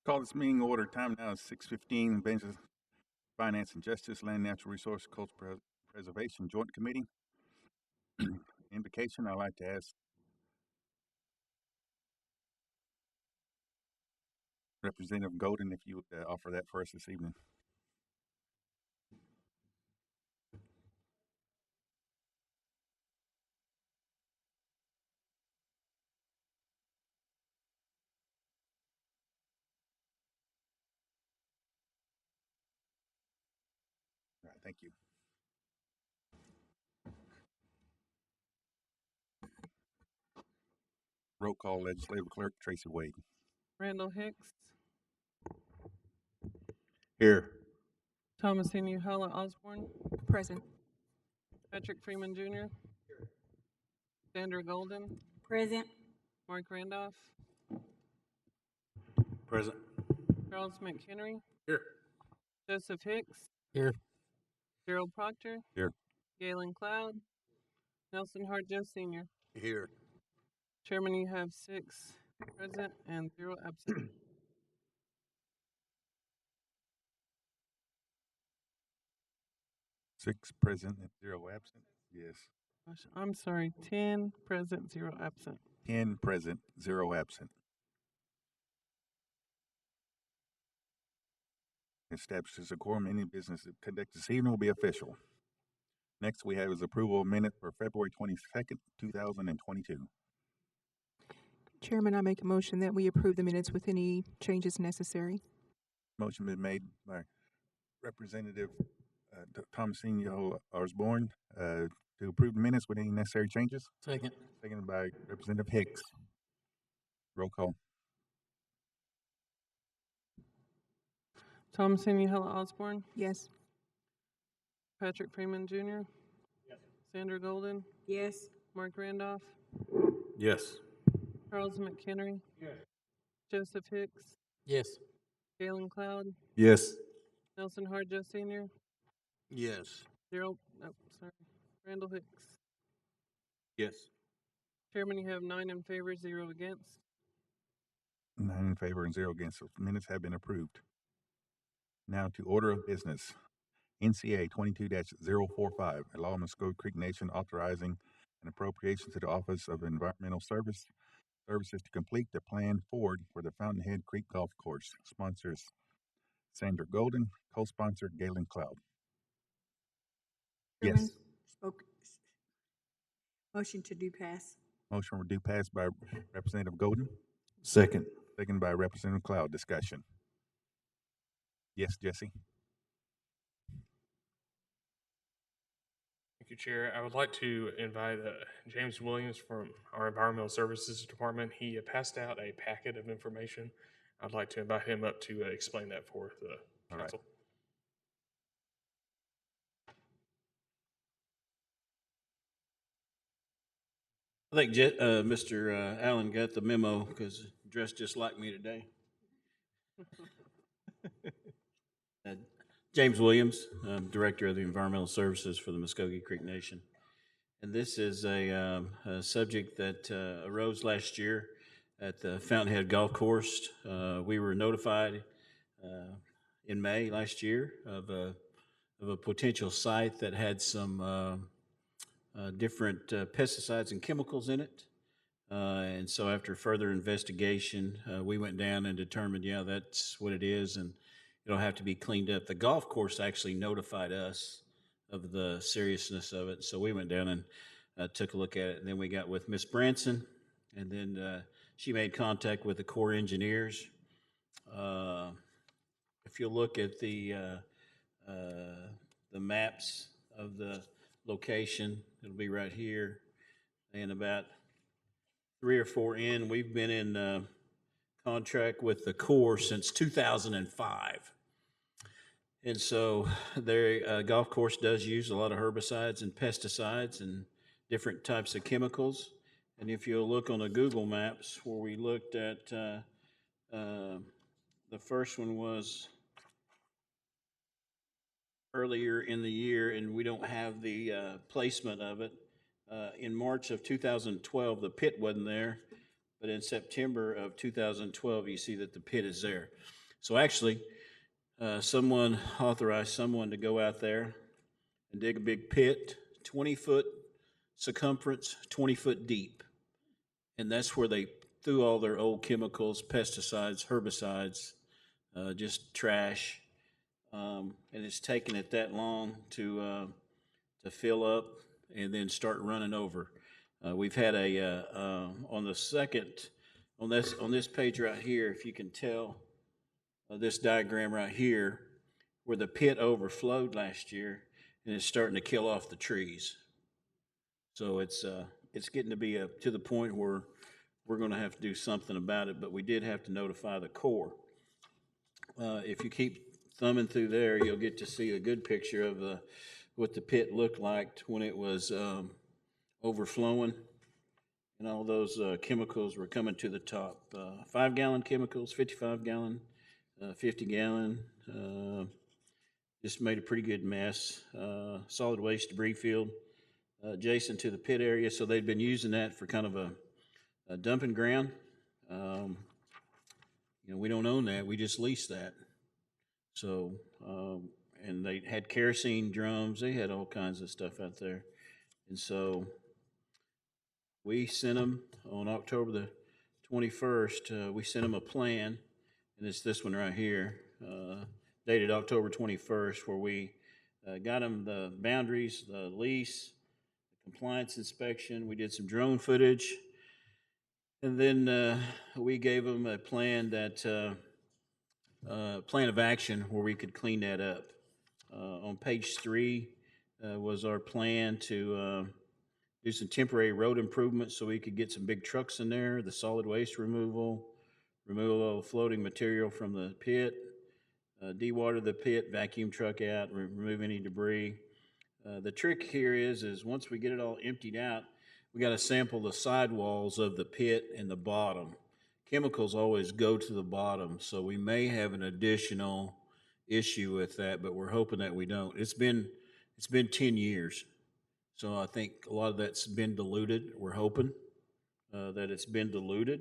Call this meeting order. Time now is 6:15. Benches, Finance and Justice, Land, Natural Resources, Cultural Preservation Joint Committee. Invocation. I'd like to ask Representative Golden if you would offer that for us this evening. All right, thank you. Roll call. Legislative Clerk Tracy Wade. Randall Hicks, Here. Thomasine Halla Osborne, Present. Patrick Freeman Jr., Sandra Golden, Present. Mark Randolph, Present. Charles McHenry, Here. Joseph Hicks, Here. Gerald Proctor, Here. Galen Cloud, Nelson Hart Joe Sr. Here. Chairman, you have 6 present and 0 absent. Six present and 0 absent. Yes. Gosh, I'm sorry, 10 present, 0 absent. 10 present, 0 absent. Establishes a quorum. Any business conducted this evening will be official. Next we have is approval of minutes for February 22nd, 2022. Chairman, I make a motion that we approve the minutes with any changes necessary. Motion been made by Representative Thomasine Osborne to approve the minutes with any necessary changes. Second. Seconded by Representative Hicks. Roll call. Thomasine Halla Osborne, Yes. Patrick Freeman Jr., Yes. Sandra Golden, Yes. Mark Randolph, Yes. Charles McHenry, Yes. Joseph Hicks, Yes. Galen Cloud, Yes. Nelson Hart Joe Sr., Yes. Randall Hicks. Yes. Chairman, you have 9 in favor, 0 against. 9 in favor and 0 against. So minutes have been approved. Now to order of business. NCA 22-045, a law of Muskogee Creek Nation authorizing an appropriation to the Office of Environmental Services to complete the plan forward for the Fountainhead Creek Golf Course. Sponsors Sandra Golden, co-sponsor Galen Cloud. Chairman, Yes. Motion to do pass. Motion will do pass by Representative Golden. Second. Second by Representative Cloud. Discussion. Yes, Jesse. Thank you, Chair. I would like to invite James Williams from our Environmental Services Department. He passed out a packet of information. I'd like to invite him up to explain that for the council. I think Mr. Allen got the memo because dressed just like me today. James Williams, Director of the Environmental Services for the Muskogee Creek Nation. And this is a subject that arose last year at the Fountainhead Golf Course. We were notified in May last year of a potential site that had some different pesticides and chemicals in it. And so after further investigation, we went down and determined, yeah, that's what it is, and it'll have to be cleaned up. The golf course actually notified us of the seriousness of it, so we went down and took a look at it. And then we got with Miss Branson, and then she made contact with the Corps engineers. If you look at the maps of the location, it'll be right here, and about 3 or 4 in, we've been in contract with the Corps since 2005. And so their golf course does use a lot of herbicides and pesticides and different types of chemicals. And if you'll look on the Google Maps where we looked at, the first one was earlier in the year, and we don't have the placement of it. In March of 2012, the pit wasn't there, but in September of 2012, you see that the pit is there. So actually, someone authorized someone to go out there and dig a big pit, 20-foot circumference, 20-foot deep. And that's where they threw all their old chemicals, pesticides, herbicides, just trash. And it's taken it that long to fill up and then start running over. We've had on the second, on this page right here, if you can tell, this diagram right here, where the pit overflowed last year and it's starting to kill off the trees. So it's getting to be to the point where we're going to have to do something about it, but we did have to notify the Corps. If you keep thumbing through there, you'll get to see a good picture of what the pit looked like when it was overflowing, and all those chemicals were coming to the top. 5-gallon chemicals, 55-gallon, 50-gallon, just made a pretty good mess. Solid waste debris field adjacent to the pit area, so they'd been using that for kind of a dumping ground. We don't own that; we just lease that. So, and they had kerosene drums; they had all kinds of stuff out there, and so we sent them on October the 21st. We sent them a plan, and it's this one right here, dated October 21st, where we got them the boundaries, the lease, the compliance inspection. We did some drone footage. And then we gave them a plan plan of action where we could clean that up. On page 3 was our plan to do some temporary road improvements so we could get some big trucks in there, the solid waste removal of floating material from the pit, dewater the pit, vacuum truck out, remove any debris. The trick here is once we get it all emptied out, we got to sample the sidewalls of the pit and the bottom. Chemicals always go to the bottom, so we may have an additional issue with that, but we're hoping that we don't. It's been 10 years, so I think a lot of that's been diluted. We're hoping that it's been diluted,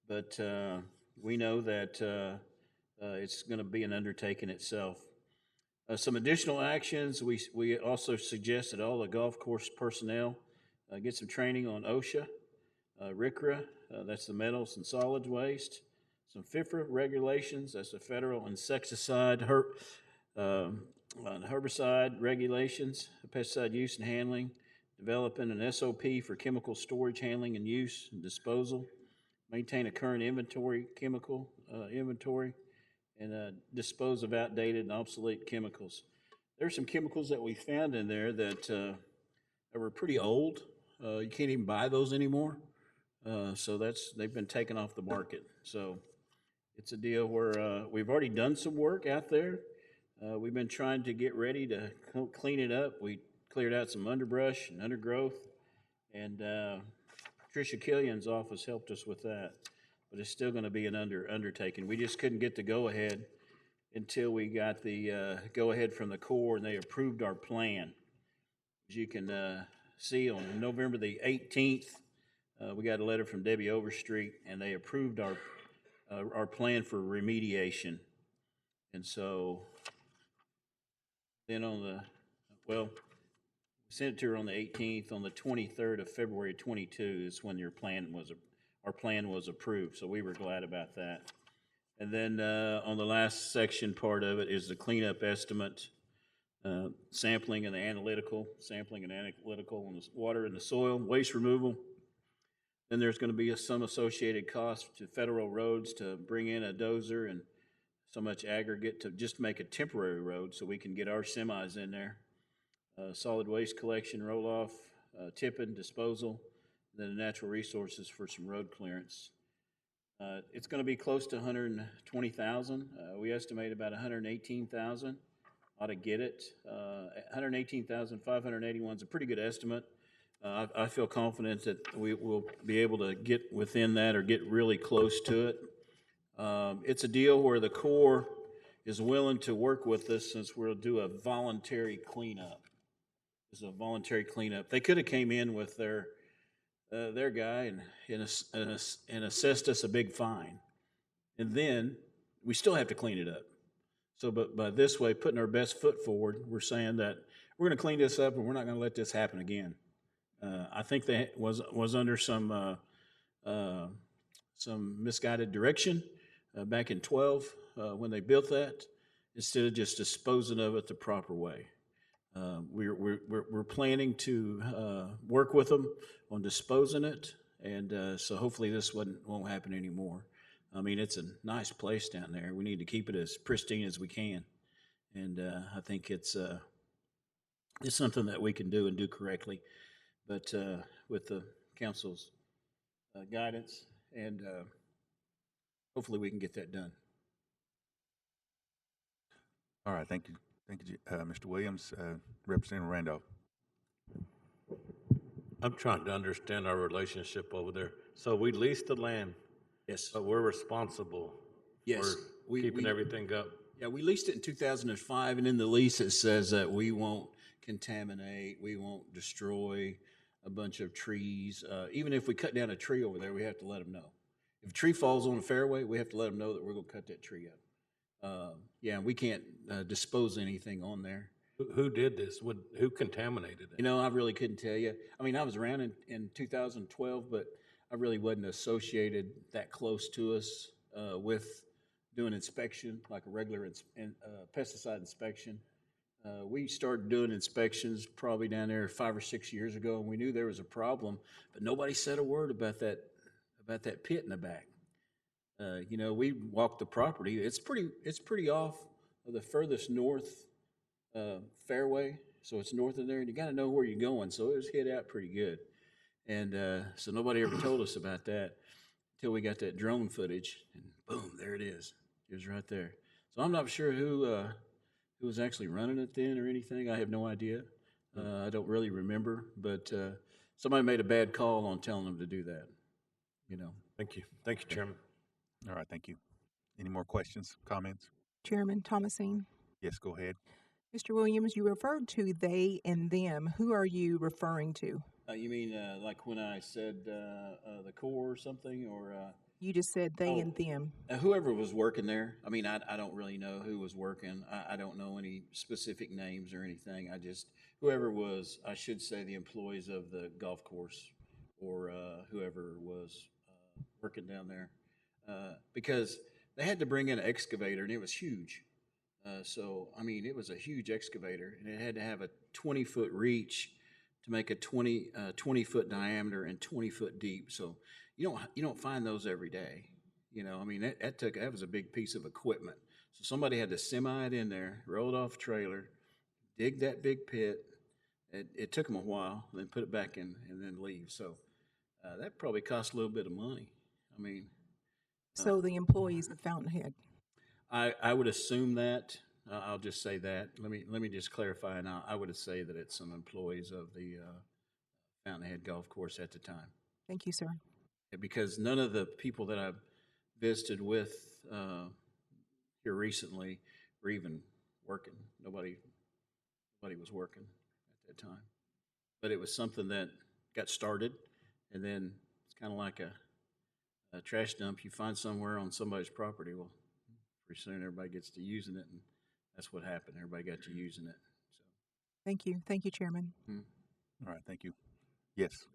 but we know that it's going to be an undertaking itself. Some additional actions, we also suggested all the golf course personnel get some training on OSHA, RCRA, that's the metals and solids waste, some FIFRA regulations, that's the federal insecticide, herbicide regulations, pesticide use and handling, developing an SOP for chemical storage, handling, and use and disposal, maintain a current chemical inventory, and dispose of outdated and obsolete chemicals. There's some chemicals that we found in there that were pretty old. You can't even buy those anymore. So they've been taken off the market. So it's a deal where we've already done some work out there. We've been trying to get ready to clean it up. We cleared out some underbrush and undergrowth, and Tricia Killian's office helped us with that. But it's still going to be an undertaking. We just couldn't get the go-ahead until we got the go-ahead from the Corps, and they approved our plan. As you can see, on November the 18th, we got a letter from Debbie Overstreet, and they approved our plan for remediation. And so then we sent it to her on the 18th. On the 23rd of February 22 is when our plan was approved, so we were glad about that. And then on the last section part of it is the cleanup estimate, sampling and analytical on the water and the soil, waste removal. Then there's going to be some associated cost to federal roads to bring in a dozer and so much aggregate to just make a temporary road so we can get our semis in there. Solid waste collection, roll-off, tipping, disposal, and then the natural resources for some road clearance. It's going to be close to $120,000. We estimate about $118,000 ought to get it. $118,581 is a pretty good estimate. I feel confident that we will be able to get within that or get really close to it. It's a deal where the Corps is willing to work with us since we'll do a voluntary cleanup. It's a voluntary cleanup. They could have came in with their their guy and assessed us a big fine. And then we still have to clean it up. So, but by this way, putting our best foot forward, we're saying that we're going to clean this up and we're not going to let this happen again. I think they was under some misguided direction back in 12 when they built that, instead of just disposing of it the proper way. We're planning to work with them on disposing it, and so hopefully this won't happen anymore. I mean, it's a nice place down there. We need to keep it as pristine as we can, and I think it's something that we can do and do correctly. But with the council's guidance, and hopefully we can get that done. All right, thank you. Thank you, Mr. Williams. Representative Randolph. I'm trying to understand our relationship over there. So we lease the land, Yes. but we're responsible Yes. for keeping everything up. Yeah, we leased it in 2005, and in the lease it says that we won't contaminate, we won't destroy a bunch of trees. Even if we cut down a tree over there, we have to let them know. If a tree falls on a fairway, we have to let them know that we're going to cut that tree up. Yeah, we can't dispose anything on there. Who did this? Who contaminated it? You know, I really couldn't tell you. I mean, I was around in 2012, but I really wasn't associated that close to us with doing inspection, like a regular pesticide inspection. We started doing inspections probably down there 5 or 6 years ago, and we knew there was a problem, but nobody said a word about that pit in the back. You know, we walked the property. It's pretty off of the furthest north fairway, so it's north of there, and you got to know where you're going. So it was hit out pretty good, and so nobody ever told us about that until we got that drone footage, and boom, there it is. It was right there. So I'm not sure who was actually running it then or anything. I have no idea. I don't really remember, but somebody made a bad call on telling them to do that. You know. Thank you. Thank you, Chairman. All right, thank you. Any more questions, comments? Chairman Thomasine. Yes, go ahead. Mr. Williams, you referred to they and them. Who are you referring to? You mean like when I said the Corps or something, or You just said they and them. whoever was working there? I mean, I don't really know who was working. I don't know any specific names or anything. I just whoever was, I should say, the employees of the golf course or whoever was working down there, because they had to bring in an excavator and it was huge. So, I mean, it was a huge excavator, and it had to have a 20-foot reach to make a 20-foot diameter and 20-foot deep. So you don't find those every day. You know, I mean, that was a big piece of equipment. So somebody had to semi it in there, roll it off a trailer, dig that big pit. It took them a while, then put it back in, and then leave. So that probably cost a little bit of money. I mean, So the employees of Fountainhead. I would assume that. I'll just say that. Let me just clarify, and I would say that it's some employees of the Fountainhead Golf Course at the time. Thank you, sir. Yeah, because none of the people that I've visited with here recently were even working. Nobody was working at that time. But it was something that got started, and then it's kind of like a trash dump. You find somewhere on somebody's property, well, pretty soon everybody gets to using it, and that's what happened. Everybody got to using it. So. Thank you. Thank you, Chairman. All right, thank you. Yes.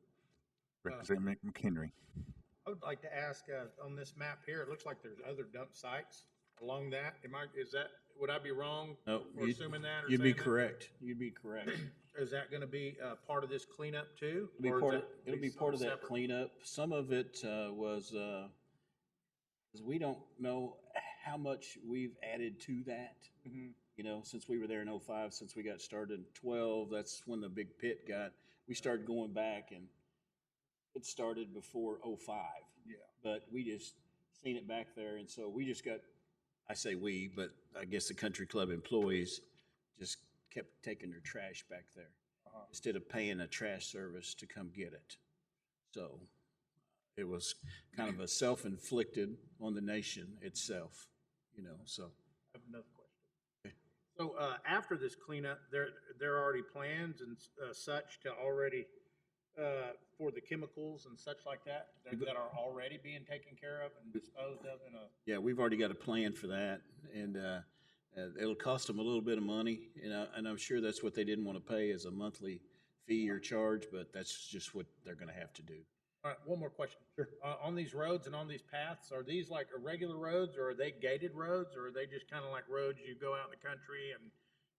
Representative McHenry. I would like to ask, on this map here, it looks like there's other dump sites along that. Would I be wrong No, for assuming that? Or you'd be saying that? correct. You'd be correct. Is that going to be part of this cleanup too? It'll be part of that cleanup. Some of it was, because we don't know how much we've added to that. Mm-hmm. You know, since we were there in 05, since we got started in 12, that's when the big pit we started going back, and it started before 05. Yeah. But we just seen it back there, and so we just got, I say we, but I guess the country club employees just kept taking their trash back there instead of paying a trash service to come get it. So it was kind of a self-inflicted on the nation itself, you know, so. I have another question. So after this cleanup, there are already plans and such to already for the chemicals and such like that, that are already being taken care of and disposed of in a? Yeah, we've already got a plan for that, and it'll cost them a little bit of money, and I'm sure that's what they didn't want to pay as a monthly fee or charge, but that's just what they're going to have to do. All right, one more question. Sure. On these roads and on these paths, are these like irregular roads, or are they gated roads, or are they just kind of like roads you go out in the country and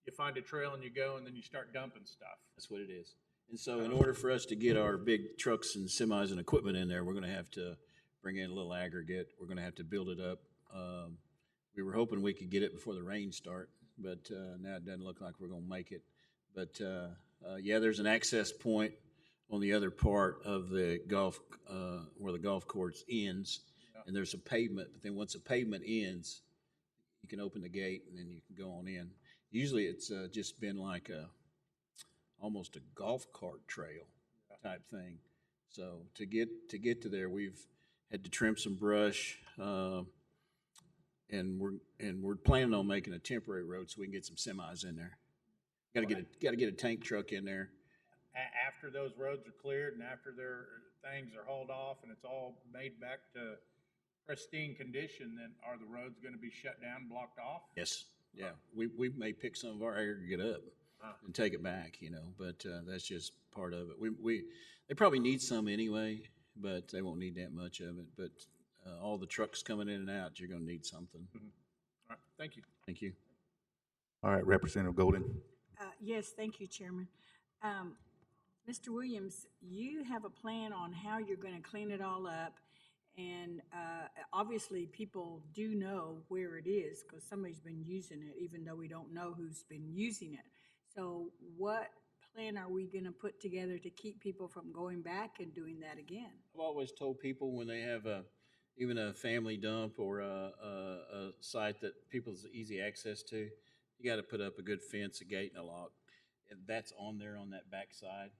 you find a trail and you go and then you start dumping stuff? That's what it is. And so in order for us to get our big trucks and semis and equipment in there, we're going to have to bring in a little aggregate. We're going to have to build it up. We were hoping we could get it before the rain start, but now it doesn't look like we're going to make it. But yeah, there's an access point on the other part of the golf, where the golf course ends, and there's a pavement. But then once the pavement ends, you can open the gate and then you can go on in. Usually it's just been like almost a golf cart trail type thing. So to get to there, we've had to trim some brush, and we're planning on making a temporary road so we can get some semis in there. Got to get a tank truck in there. After those roads are cleared and after their things are hauled off and it's all made back to pristine condition, then are the roads going to be shut down, blocked off? Yes. Yeah. We may pick some of our aggregate up and take it back, but that's just part of it. They probably need some anyway, but they won't need that much of it. But all the trucks coming in and out, you're going to need something. Mm-hmm. All right. Thank you. Thank you. All right, Representative Golden. Yes, thank you, Chairman. Mr. Williams, you have a plan on how you're going to clean it all up, and obviously people do know where it is because somebody's been using it, even though we don't know who's been using it. So what plan are we going to put together to keep people from going back and doing that again? I've always told people when they have even a family dump or a site that people's easy access to, you got to put up a good fence, a gate, and a lock. And that's on there on that back side.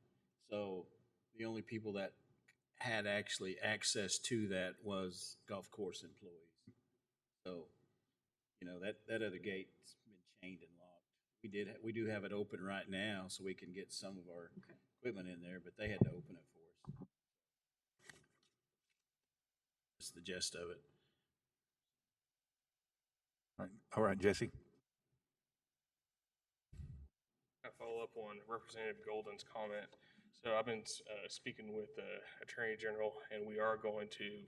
So the only people that had actually access to that was golf course employees. So, that other gate's been chained and locked. We do have it open right now so we can get some of our equipment in there, but they had to open it for us. That's the gist of it. All right, Jesse. I follow up on Representative Golden's comment. So I've been speaking with the Attorney General, and we are going to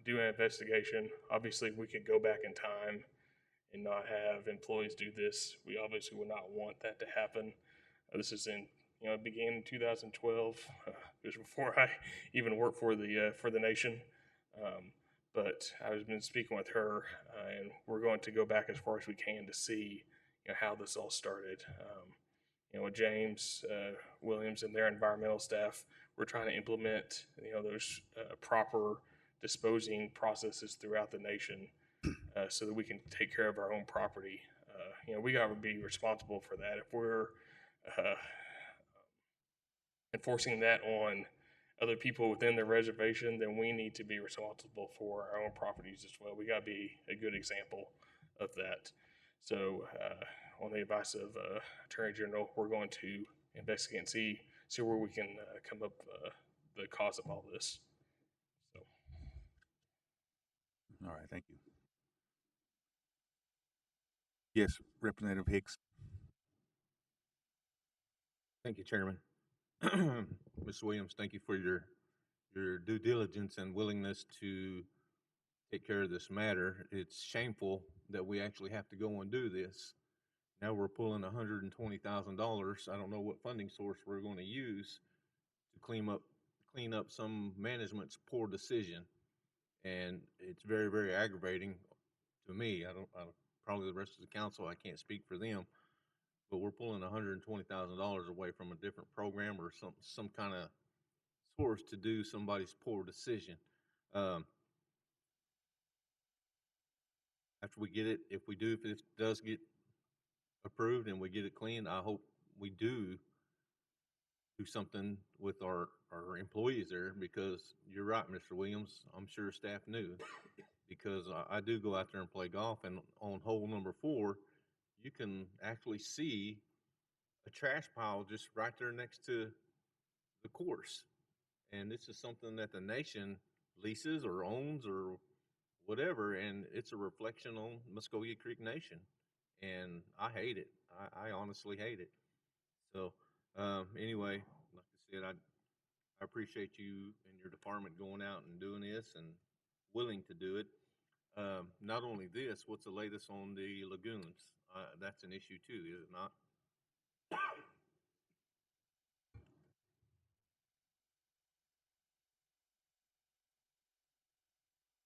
do an investigation. Obviously, we could go back in time and not have employees do this. We obviously would not want that to happen. This is it began in 2012. It was before I even worked for the nation. But I've been speaking with her, and we're going to go back as far as we can to see how this all started. With James Williams and their environmental staff, we're trying to implement those proper disposing processes throughout the nation so that we can take care of our own property. We got to be responsible for that. If we're enforcing that on other people within the reservation, then we need to be responsible for our own properties as well. We got to be a good example of that. So on the advice of Attorney General, we're going to investigate and see where we can come up the cause of all this. So. All right, thank you. Yes, Representative Hicks. Thank you, Chairman. Mr. Williams, thank you for your due diligence and willingness to take care of this matter. It's shameful that we actually have to go and do this. Now we're pulling $120,000. I don't know what funding source we're going to use to clean up some management's poor decision, and it's very, very aggravating to me. Probably the rest of the council, I can't speak for them, but we're pulling $120,000 away from a different program or some kind of source to do somebody's poor decision. After we get it, if it does get approved and we get it cleaned, I hope we do something with our employees there, because you're right, Mr. Williams. I'm sure staff knew, because I do go out there and play golf, and on hole number 4, you can actually see a trash pile just right there next to the course. And this is something that the nation leases or owns or whatever, and it's a reflection on Muskogee Creek Nation. And I hate it. I honestly hate it. So, anyway, like I said, I appreciate you and your department going out and doing this and willing to do it. Not only this, what's the latest on the lagoons? That's an issue too, is it not?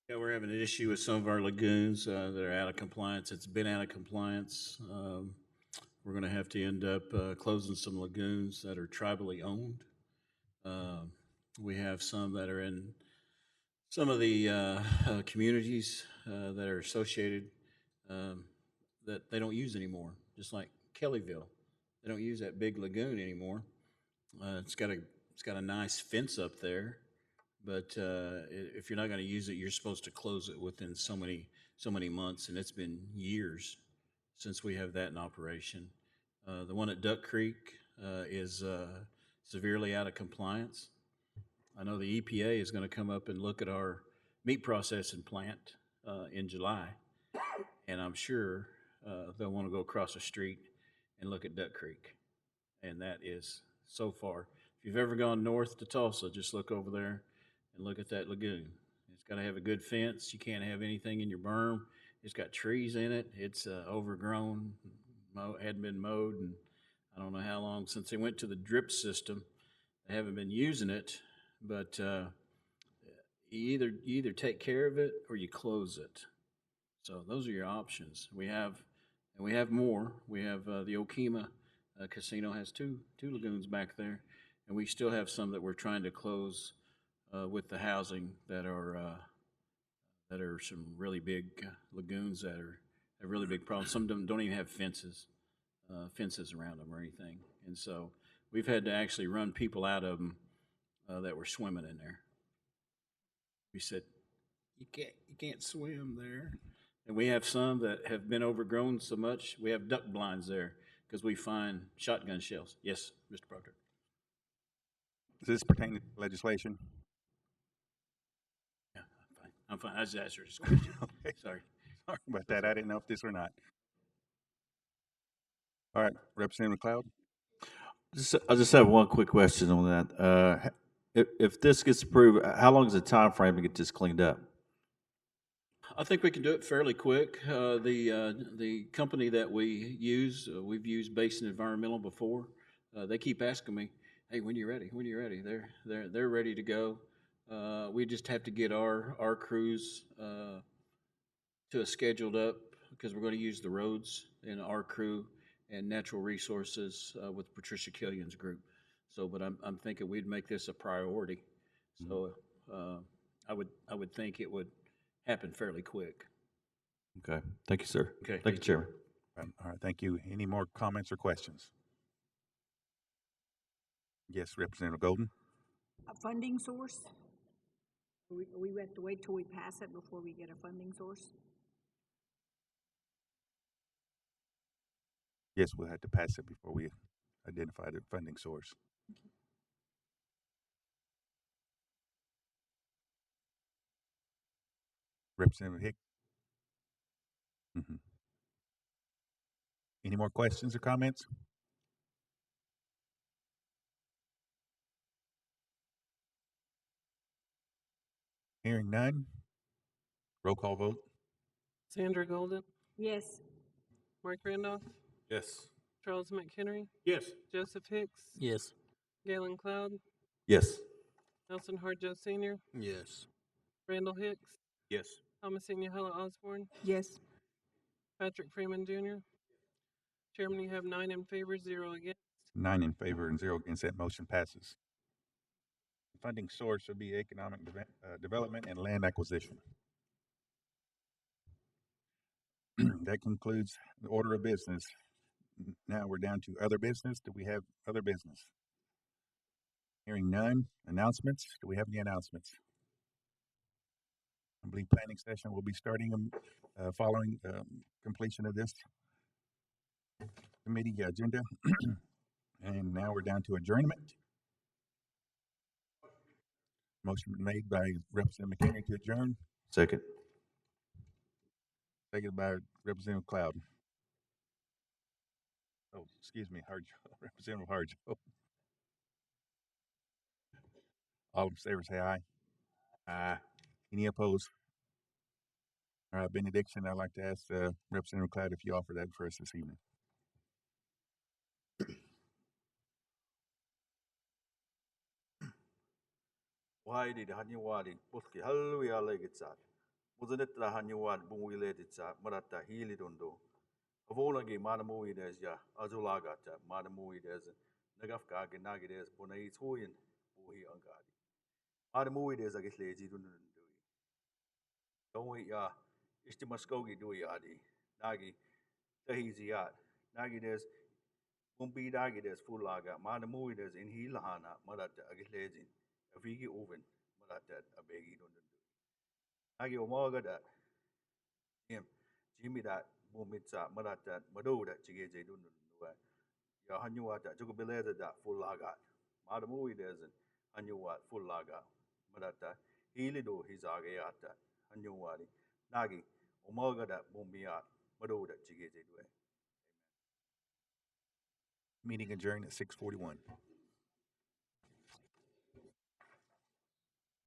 Yeah, we're having an issue with some of our lagoons that are out of compliance. It's been out of compliance. We're going to have to end up closing some lagoons that are tribally owned. We have some that are in some of the communities that are associated that they don't use anymore, just like Kellyville. They don't use that big lagoon anymore. It's got a nice fence up there, but if you're not going to use it, you're supposed to close it within so many months, and it's been years since we have that in operation. The one at Duck Creek is severely out of compliance. I know the EPA is going to come up and look at our meat processing plant in July, and I'm sure they'll want to go across the street and look at Duck Creek, and that is so far. If you've ever gone north to Tulsa, just look over there and look at that lagoon. It's got to have a good fence. You can't have anything in your berm. It's got trees in it. It's overgrown, hadn't been mowed, and I don't know how long since they went to the drip system. They haven't been using it, but you either take care of it or you close it. So those are your options. We have more. We have the Okema Casino has two lagoons back there, and we still have some that we're trying to close with the housing that are some really big lagoons that have really big problems. Some of them don't even have fences around them or anything, and so we've had to actually run people out of them that were swimming in there. We said, you can't swim there. And we have some that have been overgrown so much, we have duck blinds there because we find shotgun shells. Yes, Mr. Proctor. Does this pertain to legislation? Yeah, I'm fine. I just answered his question. Okay. Sorry. Sorry about that. I didn't know if this or not. All right, Representative McLeod. I just have one quick question on that. If this gets approved, how long is the time frame to get this cleaned up? I think we can do it fairly quick. The company that we use, we've used Basin Environmental before. They keep asking me, "Hey, when you ready? When you ready?" They're ready to go. We just have to get our crews to a scheduled up because we're going to use the roads and our crew and natural resources with Patricia Killian's group. So, but I'm thinking we'd make this a priority. So, I would think it would happen fairly quick. Okay. Thank you, sir. Okay. Thank you, Chairman. All right, thank you. Any more comments or questions? Yes, Representative Golden. A funding source? We have to wait till we pass it before we get a funding source? Yes, we'll have to pass it before we identify the funding source. Representative Hicks. Any more questions or comments? Hearing none. Roll call vote. Sandra Golden, Yes. Mark Randolph, Yes. Charles McHenry, Yes. Joseph Hicks, Yes. Galen Cloud, Yes. Nelson Harjo Sr., Yes. Randall Hicks, Yes. Thomasine Hella Osborne, Yes. Patrick Freeman Jr. Chairman, you have 9 in favor, 0 against. 9 in favor and 0 against. That motion passes. The funding source will be economic development and land acquisition. That concludes the order of business. Now we're down to other business. Do we have other business? Hearing none. Announcements. Do we have any announcements? I believe planning session will be starting following completion of this committee agenda. And now we're down to adjournment. Motion made by Representative McHenry to adjourn, Second. seconded by Representative Cloud. Oh, excuse me, Harjo, Representative Harjo. All in favor say aye. Aye. Any opposed? All right, benediction. I'd like to ask Representative Cloud if you offer that for us this evening. Wadi the Hanyawadi, Puski, Hallelujah Legitsat. Muzanetra Hanyawad, Bunwiletitsa, Marata Hili Dundo. Avonagi, Madamui des Ya, Azulagata, Madamui des Nagafka, Nagides, Bonais Huyan, Buhi Angadi. Madamui des Agislezi Dundui. Don't wait ya, Ishti Muskogee do yadi, Nagi, Tahiziat, Nagi des Bumbi Dagi des Fulaga, Madamui des in Hilahana, Marata Agislezi, Avigi Oven, Marata Abegi Dundui. Nagi Omaga that him, Jimmy that Bumitsa, Marata, Mado that Chigeze Dundui. Ya Hanyuata, Jugabeleza that Fulaga. Madamui des and Hanyuat Fulaga, Marata, Hilido his Agayata, Hanyuadi, Nagi, Omaga that Bumiat, Mado that Chigeze. Meeting adjourned at 6:41.